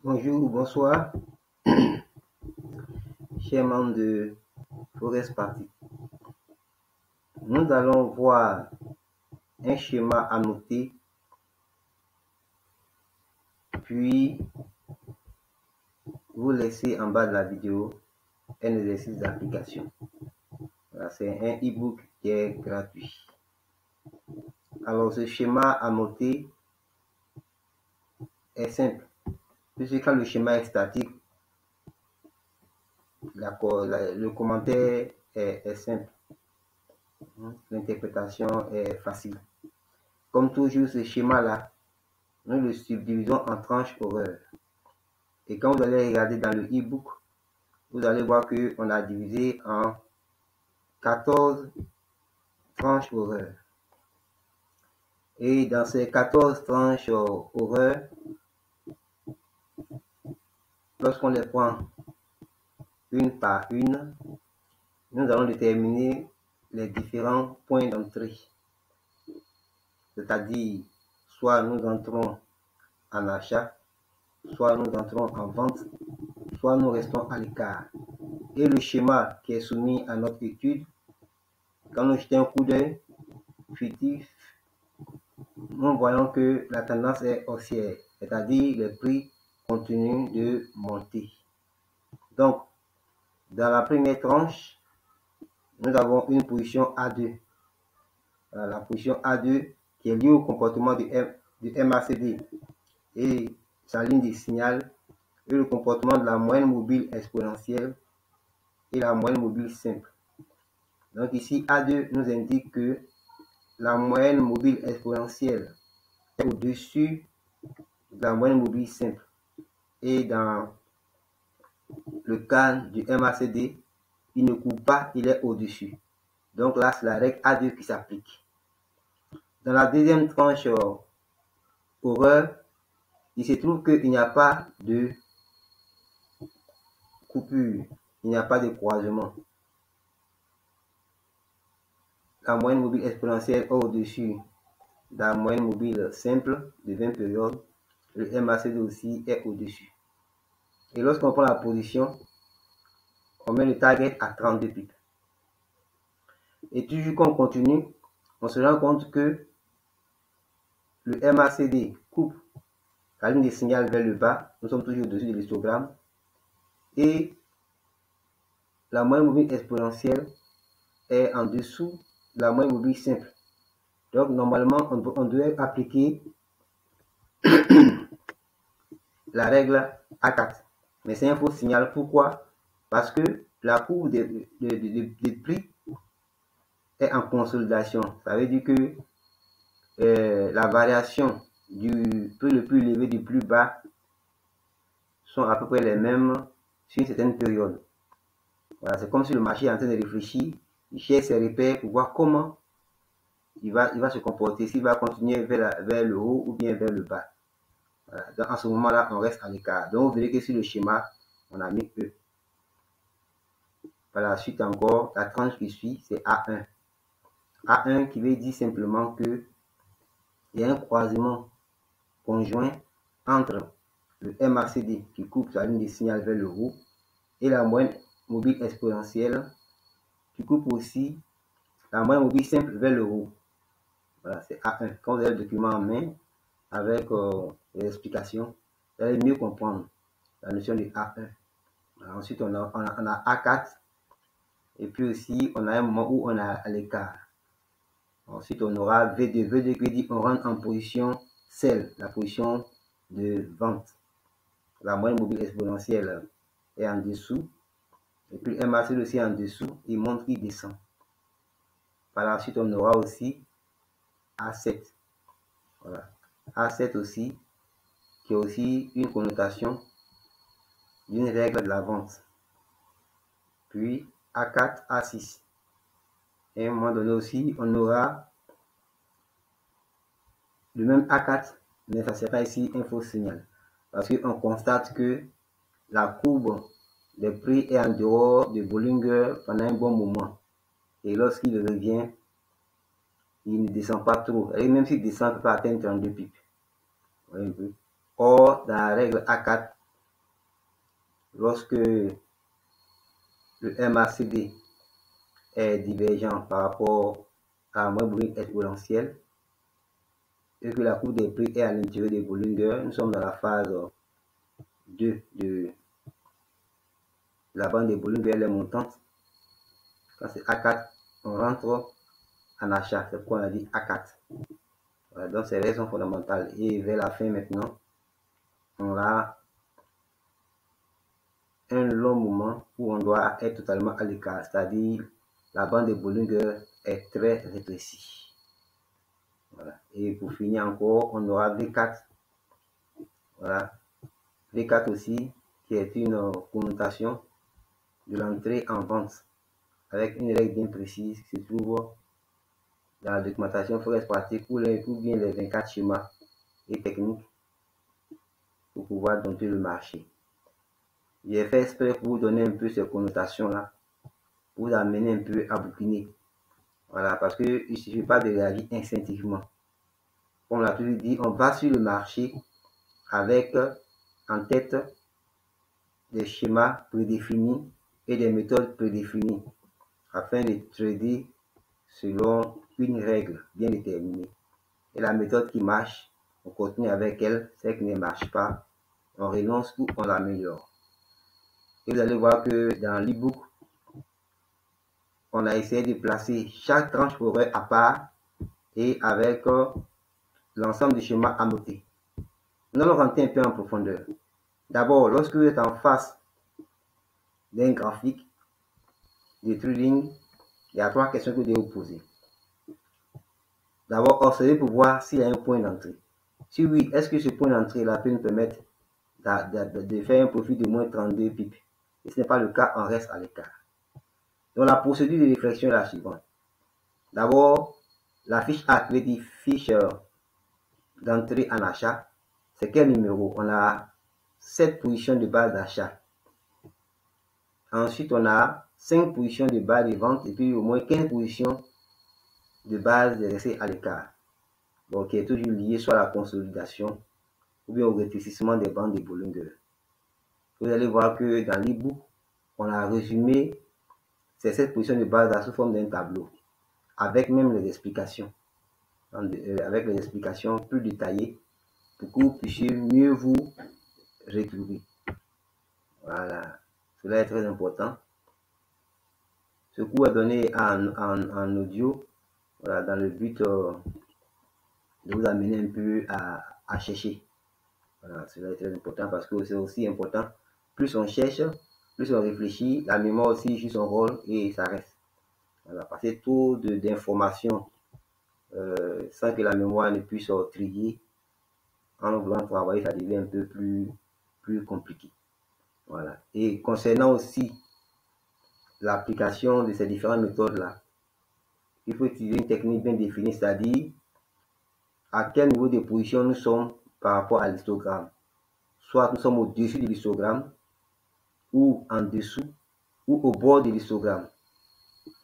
Bonjour, bonsoir, chers membres de Forest Party. Nous allons voir un schéma annoté, puis vous laissez en bas de la vidéo un exercice d'application. Voilà, c'est un e-book qui est gratuit. Alors, ce schéma annoté est simple, puisque quand le schéma est statique, le commentaire est simple. L'interprétation est facile. Comme toujours, ce schéma-là, nous le subdivisons en tranches horaires. Et quand vous allez regarder dans le e-book, vous allez voir qu'on a divisé en 14 tranches horaires. Et dans ces 14 tranches horaires, lorsqu'on les prend une par une, nous allons déterminer les différents points d'entrée. C'est-à-dire, soit nous entrons en achat, soit nous entrons en vente, soit nous restons à l'écart. Et le schéma qui est soumis à notre étude, quand nous jetons un coup d'œil fugitif, nous voyons que la tendance est haussière, c'est-à-dire les prix continuent de monter. Donc, dans la première tranche, nous avons une position A2. La position A2 qui est liée au comportement du MACD et sa ligne de signal et le comportement de la moyenne mobile exponentielle et la moyenne mobile simple. Donc ici, A2 nous indique que la moyenne mobile exponentielle est au-dessus de la moyenne mobile simple. Et dans le cas du MACD, il ne coupe pas, il est au-dessus. Donc là, c'est la règle A2 qui s'applique. Dans la deuxième tranche horaire, il se trouve qu'il n'y a pas de coupure, il n'y a pas de croisement. La moyenne mobile exponentielle est au-dessus de la moyenne mobile simple de 20 périodes. Le MACD aussi est au-dessus. Et lorsqu'on prend la position, on met le target à 32 pips. Et toujours qu'on continue, on se rend compte que le MACD coupe la ligne de signal vers le bas. Nous sommes toujours au-dessus de l'histogramme. Et la moyenne mobile exponentielle est en dessous de la moyenne mobile simple. Donc, normalement, on doit appliquer la règle A4. Mais c'est un faux signal. Pourquoi? Parce que la courbe des prix est en consolidation. Ça veut dire que la variation du prix le plus élevé du plus bas sont à peu près les mêmes sur une certaine période. Voilà, c'est comme si le marché est en train de réfléchir, il cherche ses repères pour voir comment il va se comporter, s'il va continuer vers le haut ou bien vers le bas. Voilà. Donc, en ce moment-là, on reste à l'écart. Donc, vous verrez que sur le schéma, on a mis E. Par la suite encore, la tranche qui suit, c'est A1. A1 qui veut dire simplement que il y a un croisement conjoint entre le MACD qui coupe sa ligne de signal vers le haut et la moyenne mobile exponentielle qui coupe aussi la moyenne mobile simple vers le haut. Voilà, c'est A1. Quand vous avez le document en main avec les explications, vous allez mieux comprendre la notion de A1. Alors, ensuite, on a A4 et puis aussi on a un moment où on est à l'écart. Ensuite, on aura V2. V2 qui dit on rentre en position sell, la position de vente. La moyenne mobile exponentielle est en dessous. Et puis le MACD aussi en dessous. Il montre qu'il descend. Par la suite, on aura aussi A7. Voilà. A7 aussi, qui a aussi une connotation d'une règle de la vente. Puis A4, A6. Et à un moment donné aussi, on aura le même A4, mais ça sera ici un faux signal. Parce qu'on constate que la courbe des prix est en dehors de Bollinger pendant un bon moment. Et lorsqu'il revient, il ne descend pas trop. Et même s'il descend, il peut pas atteindre 32 pips. Or, dans la règle A4, lorsque le MACD est divergent par rapport à moins volume exponentielle et que la courbe des prix est à l'intérieur des Bollinger, nous sommes dans la phase 2 de la bande des Bollinger, elle est montante. Quand c'est A4, on rentre en achat, c'est pourquoi on a dit A4. Voilà, donc c'est les raisons fondamentales. Et vers la fin maintenant, on a un long moment où on doit être totalement à l'écart, c'est-à-dire la bande de Bollinger est très rétrécie. Voilà. Et pour finir encore, on aura V4. Voilà. V4 aussi, qui est une connotation de l'entrée en vente avec une règle bien précise qui se trouve dans la documentation Forex pratique ou bien les 24 schémas et techniques pour pouvoir dompter le marché. J'ai fait exprès pour vous donner un peu ces connotations-là, pour vous amener un peu à bouquiner. Voilà, parce qu'il ne suffit pas de réagir instinctivement. Comme on l'a toujours dit, on va sur le marché avec en tête des schémas prédéfinis et des méthodes prédéfinies afin de trader selon une règle bien déterminée. Et la méthode qui marche, on continue avec elle, celle qui ne marche pas, on renonce ou on l'améliore. Et vous allez voir que dans l'e-book, on a essayé de placer chaque tranche horaire à part et avec l'ensemble du schéma annoté. Nous allons rentrer un peu en profondeur. D'abord, lorsque vous êtes en face d'un graphique de trading, il y a 3 questions que vous devez vous poser. D'abord, observez pour voir s'il y a un point d'entrée. Si oui, est-ce que ce point d'entrée-là peut nous permettre de faire un profit de moins 32 pips? Et si ce n'est pas le cas, on reste à l'écart. Donc, la procédure de réflexion est la suivante. D'abord, la fiche A, qui veut dire fiche d'entrée en achat, c'est quel numéro? On a 7 positions de base d'achat. Ensuite, on a 5 positions de base de vente et puis au moins 15 positions de base de rester à l'écart. Donc, qui est toujours lié soit à la consolidation ou bien au rétrécissement des bandes de Bollinger. Vous allez voir que dans l'e-book, on a résumé ces 7 positions de base sous forme d'un tableau avec même les explications. Avec les explications plus détaillées pour que vous puissiez mieux vous retrouver. Voilà, cela est très important. Ce cours est donné en audio, voilà, dans le but de vous amener un peu à chercher. Voilà, cela est très important parce que c'est aussi important. Plus on cherche, plus on réfléchit, la mémoire aussi joue son rôle et ça reste. Voilà, parce que trop d'informations sans que la mémoire ne puisse trier, en voulant travailler, ça devient un peu plus compliqué. Voilà. Et concernant aussi l'application de ces différentes méthodes-là, il faut utiliser une technique bien définie, c'est-à-dire à quel niveau de position nous sommes par rapport à l'histogramme. Soit nous sommes au-dessus de l'histogramme, ou en dessous, ou au bord de l'histogramme.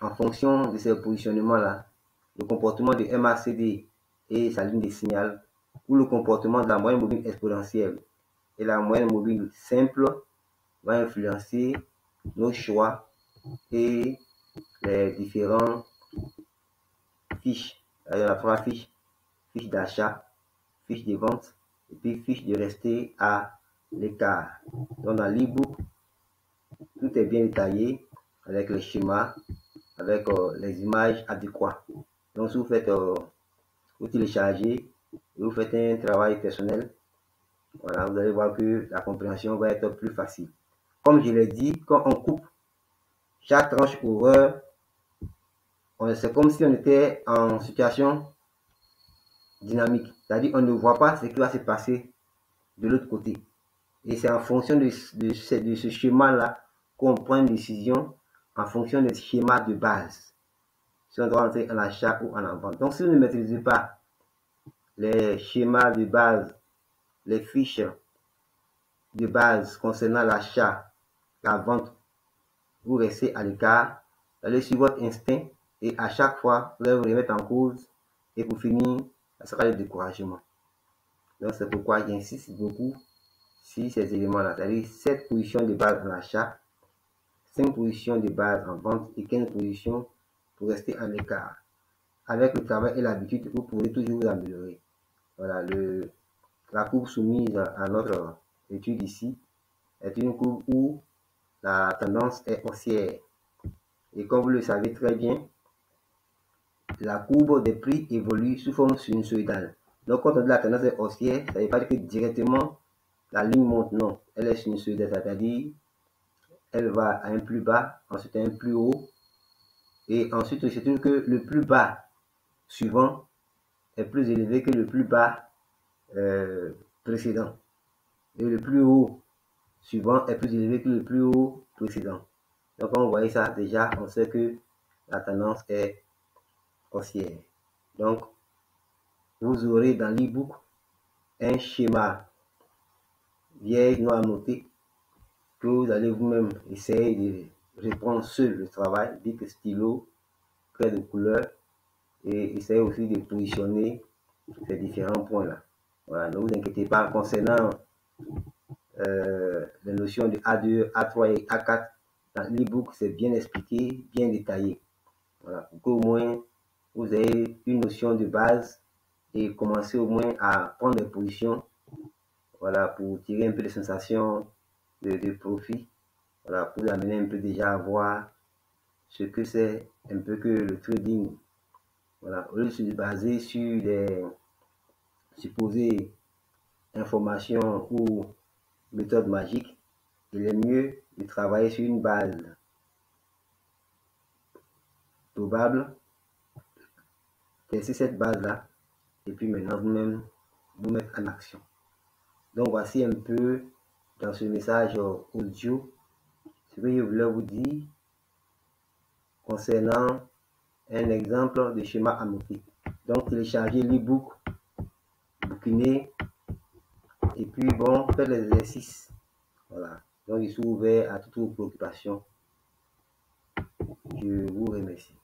En fonction de ces positionnements-là, le comportement de MACD et sa ligne de signal, ou le comportement de la moyenne mobile exponentielle et la moyenne mobile simple va influencer nos choix et les différents fiches. Il y a 3 fiches. Fiche d'achat, fiche de vente et puis fiche de rester à l'écart. Donc dans l'e-book, tout est bien détaillé avec les schémas, avec les images adéquates. Donc si vous faites, vous téléchargez et vous faites un travail personnel, voilà, vous allez voir que la compréhension va être plus facile. Comme je l'ai dit, quand on coupe chaque tranche horaire, c'est comme si on était en situation dynamique, c'est-à-dire on ne voit pas ce qui va se passer de l'autre côté. Et c'est en fonction de ce schéma-là qu'on prend une décision en fonction des schémas de base. Si on doit entrer en achat ou en vente. Donc si vous ne maîtrisez pas les schémas de base, les fiches de base concernant l'achat, la vente, vous restez à l'écart, allez sur votre instinct et à chaque fois, vous allez vous remettre en cause et pour finir, ça sera le découragement. Donc c'est pourquoi j'insiste beaucoup sur ces éléments-là, c'est-à-dire 7 positions de base en achat, 5 positions de base en vente et 15 positions pour rester en écart. Avec le travail et l'habitude, vous pourrez toujours vous améliorer. Voilà, la courbe soumise à notre étude ici est une courbe où la tendance est haussière. Et comme vous le savez très bien, la courbe des prix évolue sous forme sinusoïdale. Donc, quand on dit la tendance est haussière, ça ne veut pas dire que directement la ligne monte, non. Elle est sinusoïdale, c'est-à-dire elle va à un plus bas, ensuite à un plus haut, et ensuite c'est sûr que le plus bas suivant est plus élevé que le plus bas précédent. Et le plus haut suivant est plus élevé que le plus haut précédent. Donc, quand on voit ça, déjà, on sait que la tendance est haussière. Donc, vous aurez dans l'e-book un schéma vieille noir noté que vous allez vous-même essayer de répondre seul le travail, bic, stylo, craie de couleur, et essayer aussi de positionner ces différents points-là. Voilà, ne vous inquiétez pas concernant les notions de A2, A3 et A4. Dans l'e-book, c'est bien expliqué, bien détaillé. Voilà, pour qu'au moins vous ayez une notion de base et commencer au moins à prendre des positions, voilà, pour tirer un peu de sensations de profit, voilà, pour vous amener un peu déjà à voir ce que c'est un peu que le trading. Voilà, au lieu de se baser sur des supposées informations ou méthodes magiques, il est mieux de travailler sur une base probable, tester cette base-là, et puis maintenant vous-même vous mettre en action. Donc voici un peu dans ce message audio ce que je voulais vous dire concernant un exemple de schéma à noter. Donc téléchargez l'e-book, bouquinez, et puis bon, faites les exercices. Voilà. Donc je suis ouvert à toutes vos préoccupations. Je vous remercie.